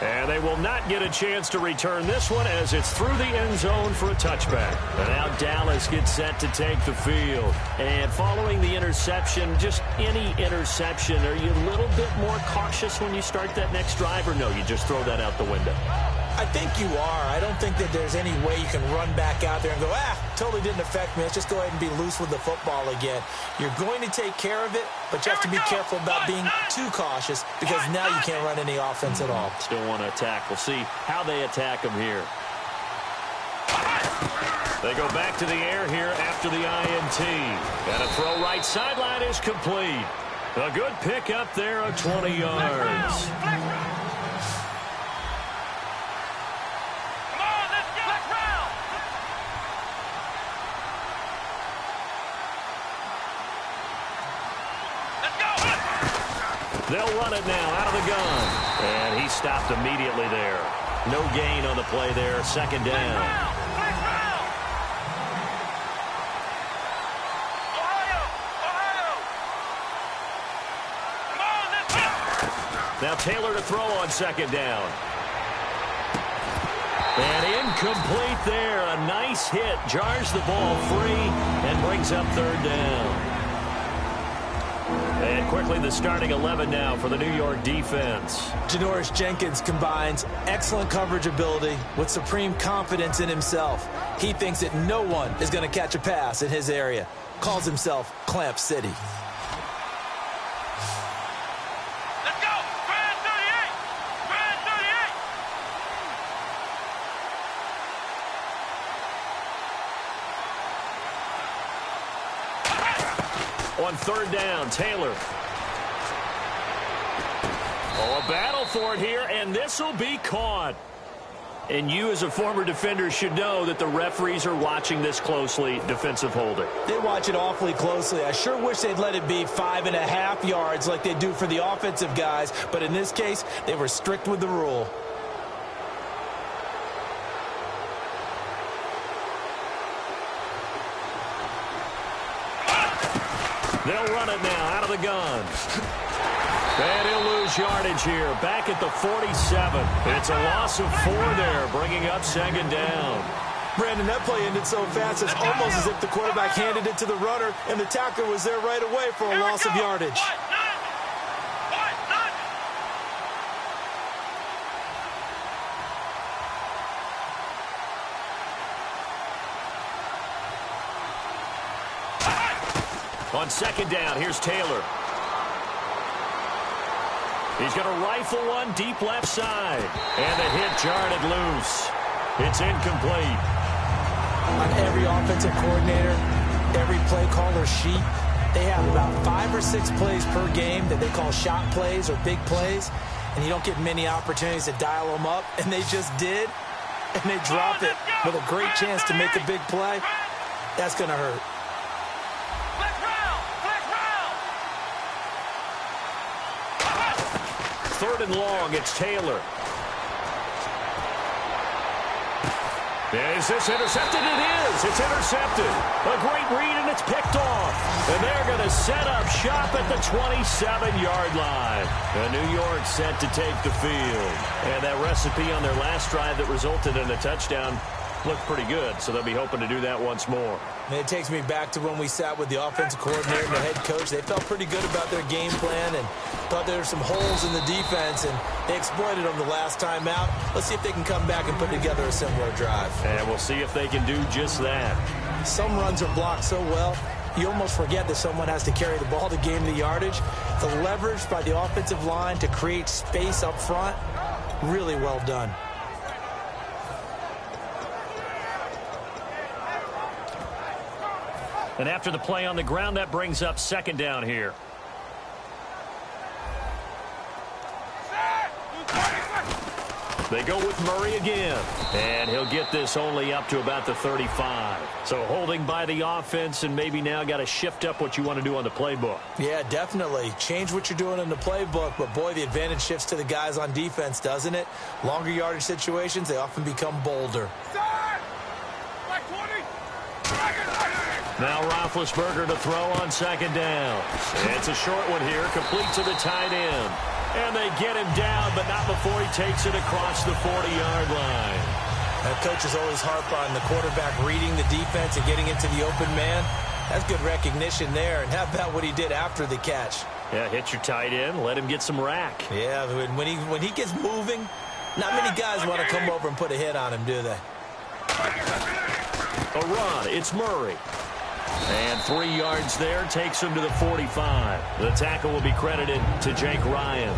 And they will not get a chance to return this one as it's through the end zone for a touchback. And now Dallas gets set to take the field. And following the interception, just any interception, are you a little bit more cautious when you start that next drive, or no, you just throw that out the window? I think you are. I don't think that there's any way you can run back out there and go, totally didn't affect me. Let's just go ahead and be loose with the football again. You're going to take care of it, but you have to be careful about being too cautious because now you can't run any offense at all. Still want to attack. We'll see how they attack them here. They go back to the air here after the INT. And a throw right sideline is complete. A good pick up there of 20 yards. They'll run it now out of the gun. And he stopped immediately there. No gain on the play there. Second down. Now Taylor to throw on second down. And incomplete there. A nice hit. Jars the ball free and brings up third down. And quickly the starting 11 now for the New York defense. Janoris Jenkins combines excellent coverage ability with supreme confidence in himself. He thinks that no one is going to catch a pass in his area. Calls himself Clamp City. Let's go! Grand 38! Grand 38! On third down, Taylor. Oh, a battle for it here, and this will be caught. And you as a former defender should know that the referees are watching this closely, defensive holding. They watch it awfully closely. I sure wish they'd let it be 5.5 yards like they do for the offensive guys, but in this case, they were strict with the rule. They'll run it now out of the gun. And he'll lose yardage here. Back at the 47. It's a loss of 4 there, bringing up second down. Brandon, that play ended so fast, it's almost as if the quarterback handed it to the runner, and the tackler was there right away for a loss of yardage. On second down, here's Taylor. He's going to rifle one deep left side. And the hit jarred it loose. It's incomplete. On every offensive coordinator, every play caller sheet, they have about 5 or 6 plays per game that they call shot plays or big plays. And you don't get many opportunities to dial them up. And they just did. And they drop it with a great chance to make a big play. That's going to hurt. Third and long, it's Taylor. Is this intercepted? It is. It's intercepted. A great read, and it's picked off. And they're going to set up shop at the 27-yard line. And New York set to take the field. And that recipe on their last drive that resulted in a touchdown looked pretty good, so they'll be hoping to do that once more. And it takes me back to when we sat with the offensive coordinator and the head coach. They felt pretty good about their game plan and thought there were some holes in the defense, and they exploited them the last time out. Let's see if they can come back and put together a similar drive. And we'll see if they can do just that. Some runs are blocked so well, you almost forget that someone has to carry the ball to gain the yardage. The leverage by the offensive line to create space up front, really well done. And after the play on the ground, that brings up second down here. They go with Murray again. And he'll get this only up to about the 35. So holding by the offense, and maybe now got to shift up what you want to do on the playbook. Yeah, definitely. Change what you're doing in the playbook, but boy, the advantage shifts to the guys on defense, doesn't it? Longer yardage situations, they often become bolder. Now Roethlisberger to throw on second down. It's a short one here, complete to the tight end. And they get him down, but not before he takes it across the 40-yard line. Coaches always harp on the quarterback reading the defense and getting into the open man. That's good recognition there. And how about what he did after the catch? Yeah, hit your tight end, let him get some rack. Yeah, when he gets moving, not many guys want to come over and put a hit on him, do they? A run, it's Murray. And 3 yards there, takes him to the 45. The tackle will be credited to Jake Ryan.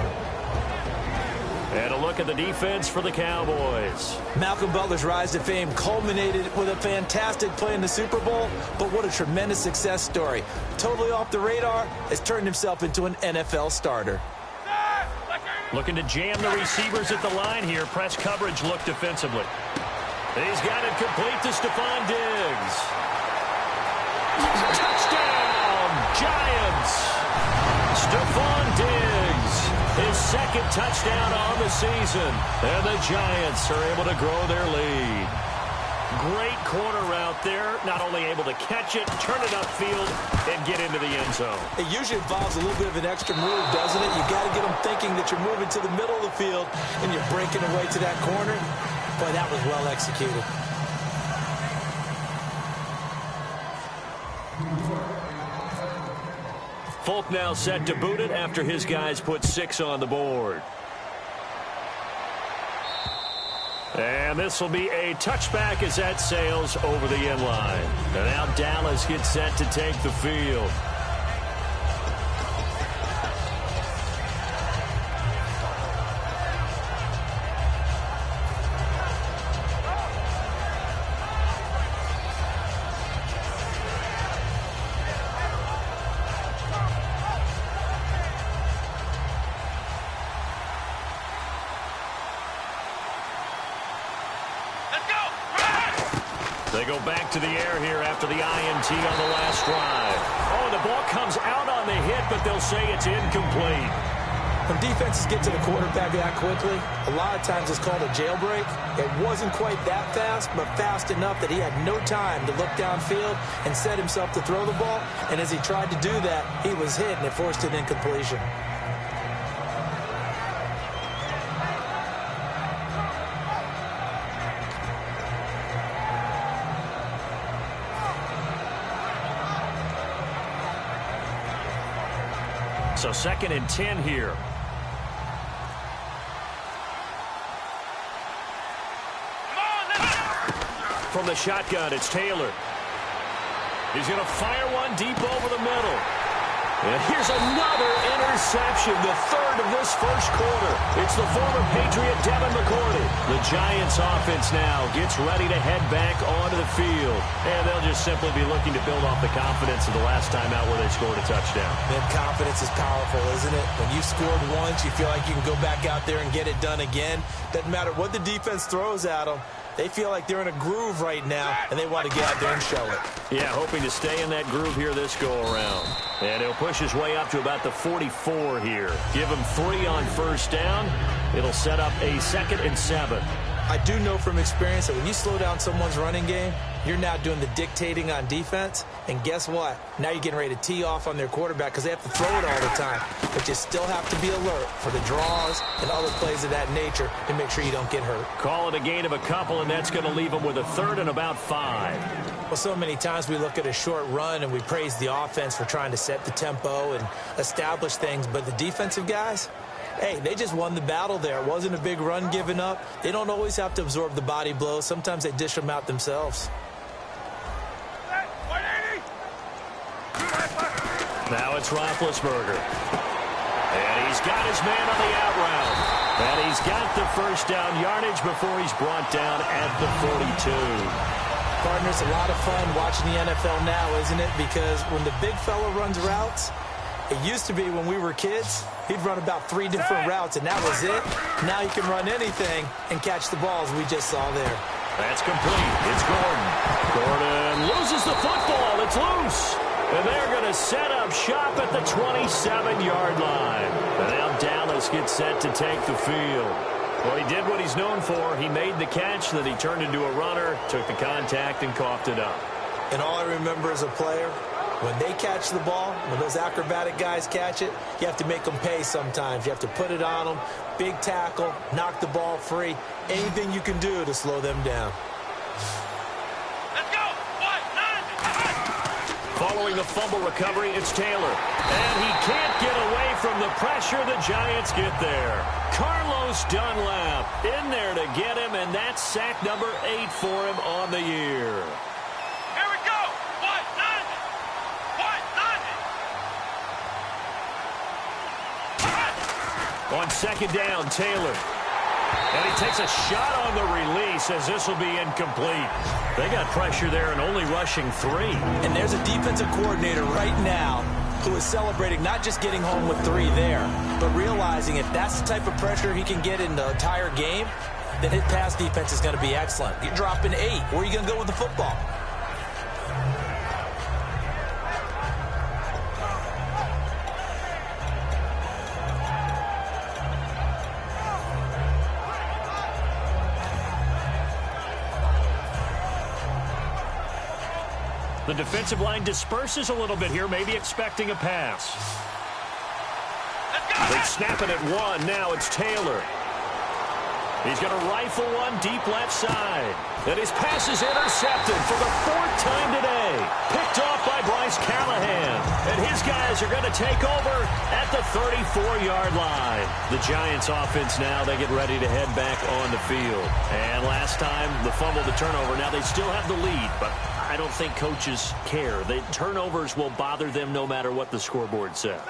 And a look at the defense for the Cowboys. Malcolm Butler's rise to fame culminated with a fantastic play in the Super Bowl, but what a tremendous success story. Totally off the radar, has turned himself into an NFL starter. Looking to jam the receivers at the line here. Press coverage look defensively. He's got it complete to Stephon Diggs. Touchdown, Giants. Stephon Diggs, his second touchdown on the season. And the Giants are able to grow their lead. Great corner route there. Not only able to catch it, turn it upfield, and get into the end zone. It usually involves a little bit of an extra move, doesn't it? You got to get them thinking that you're moving to the middle of the field and you're breaking away to that corner. Boy, that was well executed. Folk now set to boot it after his guys put 6 on the board. And this will be a touchback as that sails over the end line. And now Dallas gets set to take the field. They go back to the air here after the INT on the last drive. Oh, the ball comes out on the hit, but they'll say it's incomplete. When defenses get to the quarterback that quickly, a lot of times it's called a jailbreak. It wasn't quite that fast, but fast enough that he had no time to look downfield and set himself to throw the ball. And as he tried to do that, he was hit, and it forced an incompletion. So 2nd and 10 here. From the shotgun, it's Taylor. He's going to fire one deep over the middle. And here's another interception, the 3rd of this first quarter. It's the former Patriot Devin McCourty. The Giants offense now gets ready to head back onto the field. And they'll just simply be looking to build off the confidence of the last time out where they scored a touchdown. Man, confidence is powerful, isn't it? When you scored once, you feel like you can go back out there and get it done again. Doesn't matter what the defense throws at them. They feel like they're in a groove right now, and they want to get out there and show it. Yeah, hoping to stay in that groove here this go-around. And he'll push his way up to about the 44 here. Give him 3 on first down. It'll set up a 2nd and 7. I do know from experience that when you slow down someone's running game, you're now doing the dictating on defense. And guess what? Now you're getting ready to tee off on their quarterback because they have to throw it all the time. But you still have to be alert for the draws and other plays of that nature to make sure you don't get hurt. Call it a gain of a couple, and that's going to leave them with a 3rd and about 5. Well, so many times we look at a short run and we praise the offense for trying to set the tempo and establish things. But the defensive guys, hey, they just won the battle there. It wasn't a big run given up. They don't always have to absorb the body blows. Sometimes they dish them out themselves. Now it's Roethlisberger. And he's got his man on the out route. And he's got the first down yardage before he's brought down at the 42. Partners, a lot of fun watching the NFL now, isn't it? Because when the big fella runs routes, it used to be when we were kids, he'd run about 3 different routes, and that was it. Now he can run anything and catch the balls we just saw there. That's complete. It's Gordon. Gordon loses the football. It's loose. And they're going to set up shop at the 27-yard line. And now Dallas gets set to take the field. Well, he did what he's known for. He made the catch, then he turned into a runner, took the contact, and coughed it up. And all I remember as a player, When they catch the ball, when those acrobatic guys catch it, you have to make them pay sometimes. You have to put it on them, big tackle, knock the ball free, anything you can do to slow them down. Let's go. 1, 9, 1. Following the fumble recovery, it's Taylor. And he can't get away from the pressure. The Giants get there. Carlos Dunlap in there to get him, and that's sack number 8 for him on the year. Here we go. 1, 9. 1, 9. On second down, Taylor. And he takes a shot on the release as this will be incomplete. They got pressure there and only rushing 3. And there's a defensive coordinator right now who is celebrating not just getting home with 3 there, but realizing if that's the type of pressure he can get in the entire game, then his pass defense is going to be excellent. You're dropping 8. Where are you going to go with the football? The defensive line disperses a little bit here, maybe expecting a pass. They snap it at 1. Now it's Taylor. He's going to rifle one deep left side. And his pass is intercepted for the 4th time today. Picked off by Bryce Callahan. And his guys are going to take over at the 34-yard line. The Giants offense now, they get ready to head back on the field. And last time, the fumble, the turnover. Now they still have the lead, but I don't think coaches care. The turnovers will bother them no matter what the scoreboard says.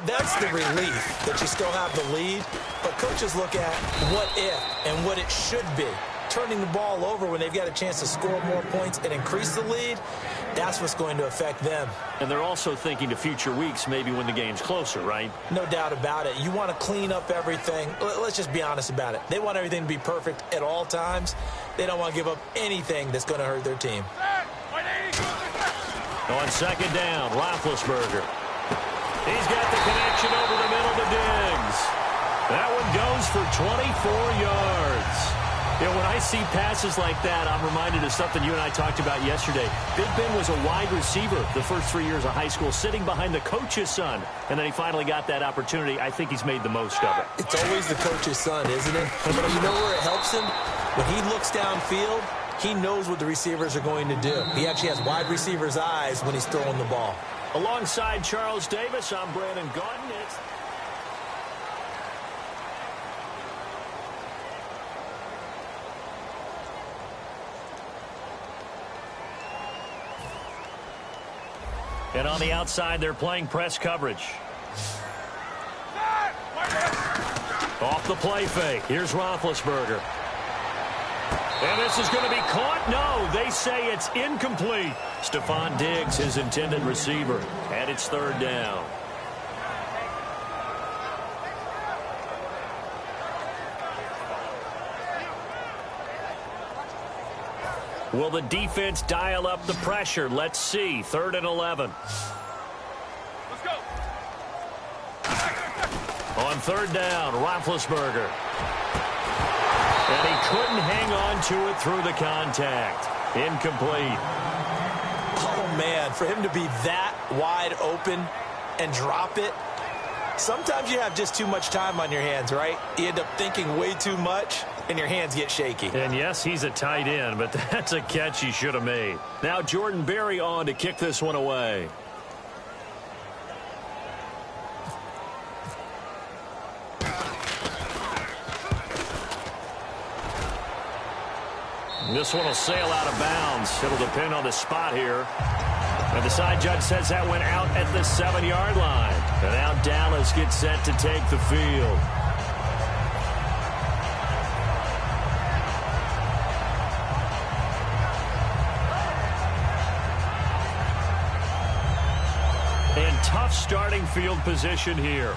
That's the relief that you still have the lead, but coaches look at what if and what it should be. Turning the ball over when they've got a chance to score more points and increase the lead, that's what's going to affect them. And they're also thinking to future weeks, maybe when the game's closer, right? No doubt about it. You want to clean up everything. Let's just be honest about it. They want everything to be perfect at all times. They don't want to give up anything that's going to hurt their team. On second down, Roethlisberger. He's got the connection over the middle to Diggs. That one goes for 24 yards. You know, when I see passes like that, I'm reminded of something you and I talked about yesterday. Big Ben was a wide receiver the first 3 years of high school, sitting behind the coach's son. And then he finally got that opportunity. I think he's made the most of it. It's always the coach's son, isn't it? But you know where it helps him? When he looks downfield, he knows what the receivers are going to do. He actually has wide receivers' eyes when he's throwing the ball. Alongside Charles Davis, I'm Brandon Gaudin. And on the outside, they're playing press coverage. Off the play fake. Here's Roethlisberger. And this is going to be caught. No, they say it's incomplete. Stephon Diggs, his intended receiver. And it's 3rd down. Will the defense dial up the pressure? Let's see. 3rd and 11. Let's go. On 3rd down, Roethlisberger. And he couldn't hang on to it through the contact. Incomplete. Oh, man, for him to be that wide open and drop it, sometimes you have just too much time on your hands, right? You end up thinking way too much, and your hands get shaky. And yes, he's a tight end, but that's a catch he should have made. Now Jordan Berry on to kick this one away. This one will sail out of bounds. It'll depend on the spot here. And the side judge says that went out at the 7-yard line. And now Dallas gets set to take the field. And tough starting field position here.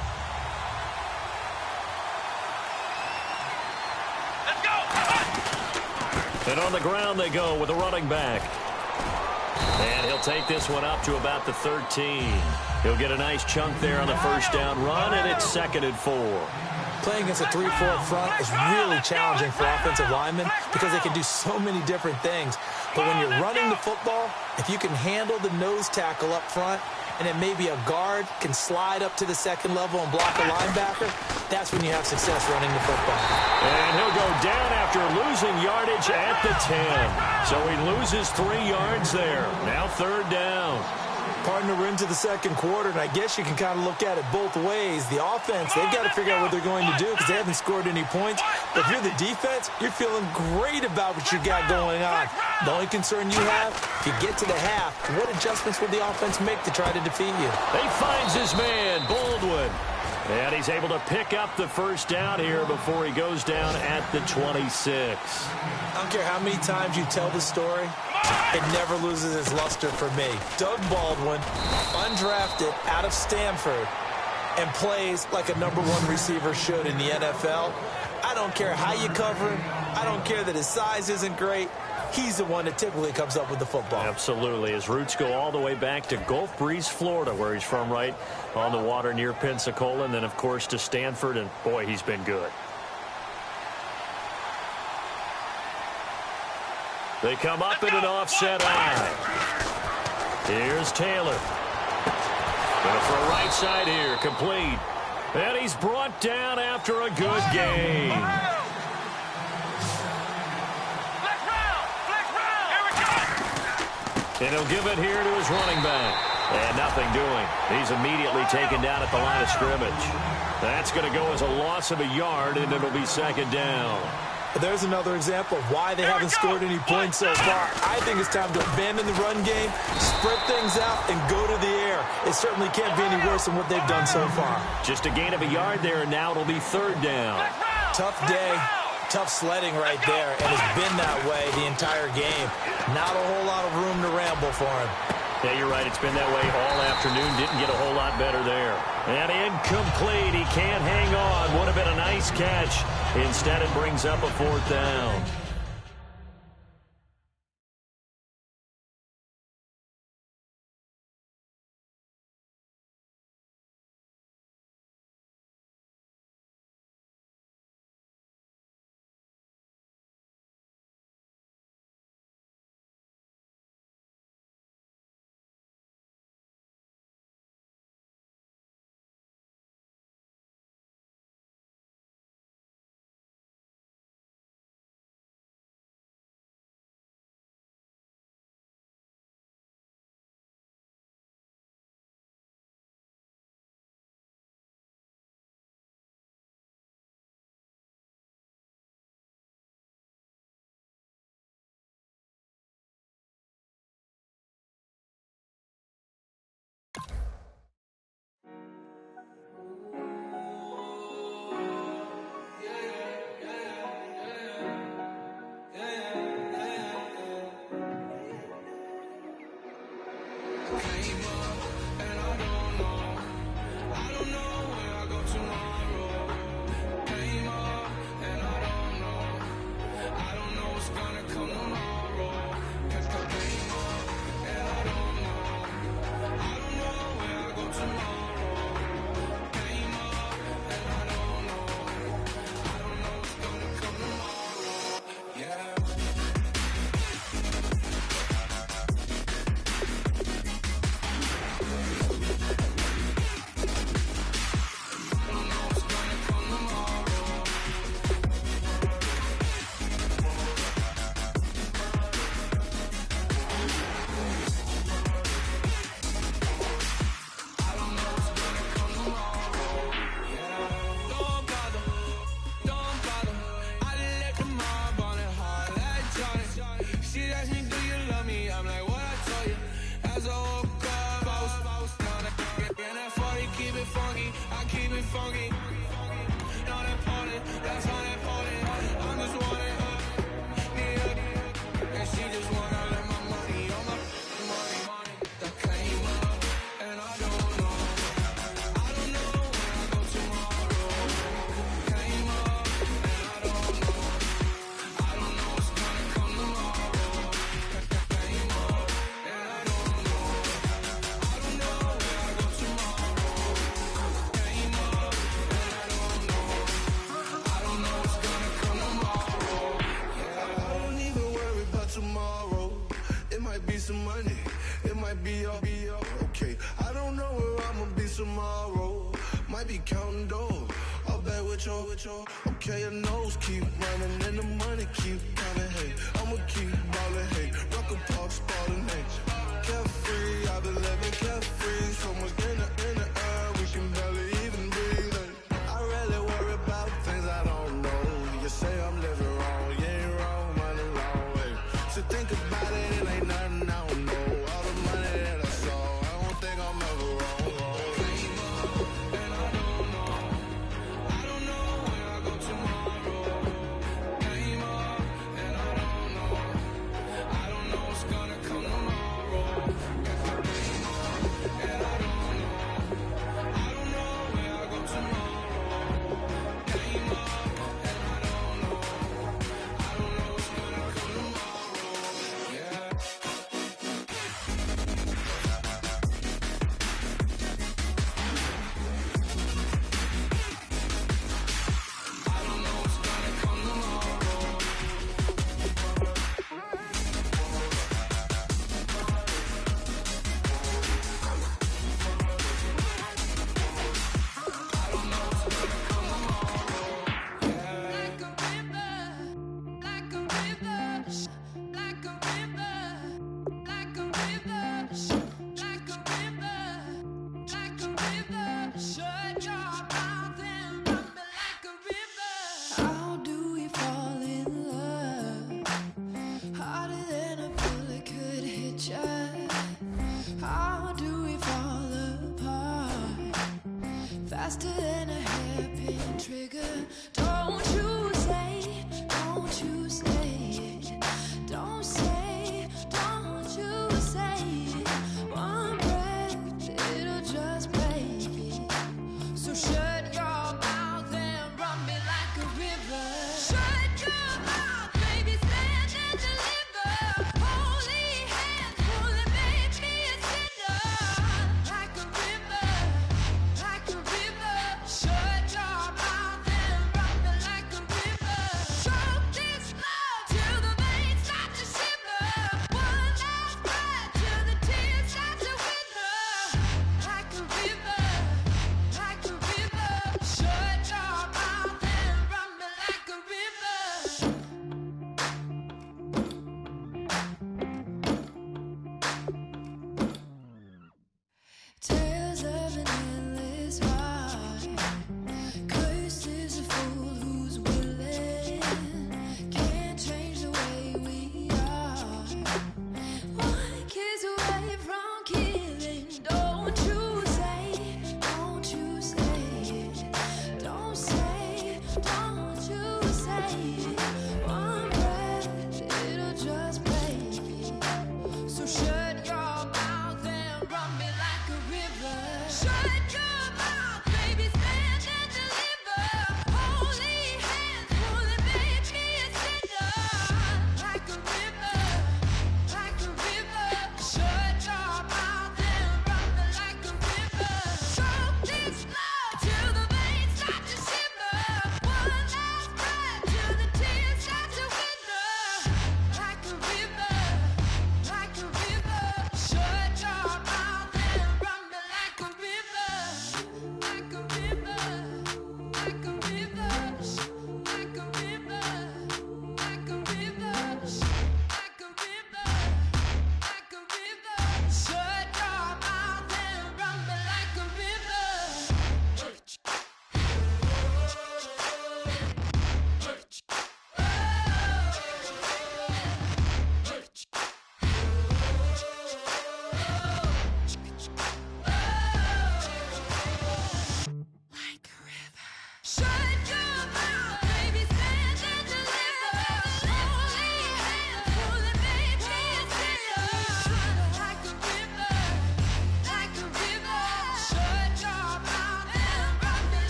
And on the ground they go with a running back. And he'll take this one up to about the 13. He'll get a nice chunk there on the first down run, and it's 2nd and 4. Playing against a 3-4 front is really challenging for offensive linemen because they can do so many different things. But when you're running the football, if you can handle the nose tackle up front, and then maybe a guard can slide up to the second level and block a linebacker, that's when you have success running the football. And he'll go down after losing yardage at the 10. So he loses 3 yards there. Now 3rd down. Partner, we're into the second quarter, and I guess you can kind of look at it both ways. The offense, they've got to figure out what they're going to do because they haven't scored any points. But if you're the defense, you're feeling great about what you got going on. The only concern you have, if you get to the half, what adjustments will the offense make to try to defeat you? He finds his man, Baldwin. And he's able to pick up the first down here before he goes down at the 26. I don't care how many times you tell the story, it never loses its luster for me. Doug Baldwin, undrafted out of Stanford, and plays like a #1 receiver should in the NFL. I don't care how you cover him. I don't care that his size isn't great. He's the one that typically comes up with the football. Absolutely. His roots go all the way back to Gulf Breeze, Florida, where he's from, right on the water near Pensacola, and then, of course, to Stanford, and, boy, he's been good. They come up in an offset eye. Here's Taylor. Going for a right side here, complete. And he's brought down after a good gain. And he'll give it here to his running back. And nothing doing. He's immediately taken down at the line of scrimmage. That's going to go as a loss of a yard, and it'll be 2nd down. There's another example of why they haven't scored any points so far. I think it's time to abandon the run game, spread things out, and go to the air. It certainly can't be any worse than what they've done so far. Just a gain of a yard there, and now it'll be 3rd down. Tough day, tough sledding right there, and it's been that way the entire game. Not a whole lot of room to ramble for him. Yeah, you're right. It's been that way all afternoon. Didn't get a whole lot better there. And incomplete. He can't hang on. Would have been a nice catch. Instead, it brings up a 4th down. Okay, I don't know where I'ma be tomorrow. Might be counting dough. I'll bet with your. Okay, your nose keep running and the money keep coming. Hey, I'ma keep ballin'. Hey, rock a park, ballin'. Hey, carefree, I've been living carefree. So much in the air, we can barely even breathe. Hey, I really worry about things I don't know. You say I'm living wrong, you ain't wrong, money long way. So think about it, it ain't nothing I don't know. All the money that I saw, I don't think I'm ever wrong. Came up and I don't know. I don't know where I go tomorrow. Came up and I don't know. I don't know what's gonna come tomorrow. If I came up and I don't know. I don't know where I go tomorrow. Came up and I don't know. I don't know what's gonna come tomorrow. Yeah. I don't know what's gonna come tomorrow. I don't know what's gonna come tomorrow. Like a river, like a river, like a river, like a river, like a river, like a river. Shut your mouth and run me like a river. How do we fall in love? Harder than a bullet could hit ya. How do we fall apart? Faster than a hairpin trigger. Don't you say it. Don't you say it. Don't say, don't you say it. One breath, it'll just break it. So shut your mouth and run me like a river. Shut your mouth, baby, stand and deliver. Holy hands, pulling, make me a sinner. Like a river, like a river.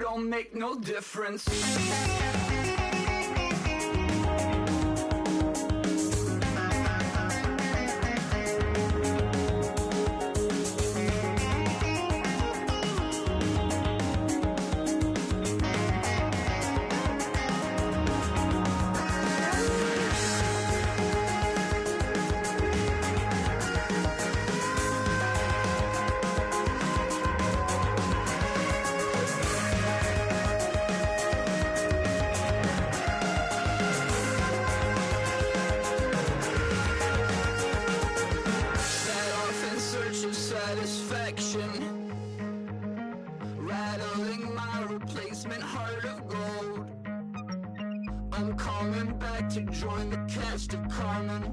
don't make no difference. Rattling my replacement heart of gold. I'm coming back to join the cast of Carmen.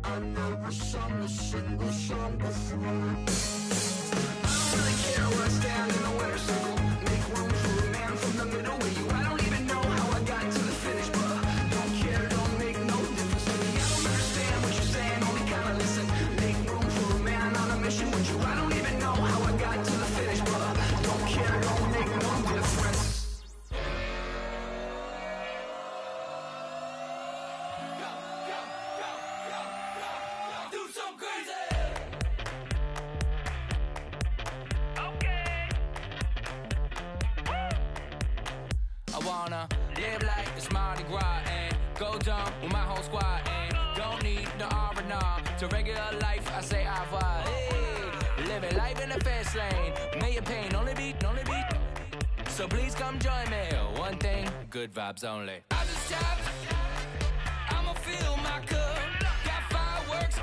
I never sung a single song before. I don't really care where I stand in the winner's circle. Make room for a man from the middle with you. I don't even know how I got to the finish, but don't care, don't make no difference to me. I don't understand what you're saying, only kinda listen. Make room for a man on a mission with you. I don't even know how I got to the finish, but don't care, don't make no difference. Do some crazy. I wanna live like it's Mardi Gras and go dumb with my whole squad and don't need no R&R to regular life. I say au revoir. Hey, living life in the fast lane. May your pain only beat. So please come join me. One thing, good vibes only. I just stopped. I'ma fill my cup. Got fireworks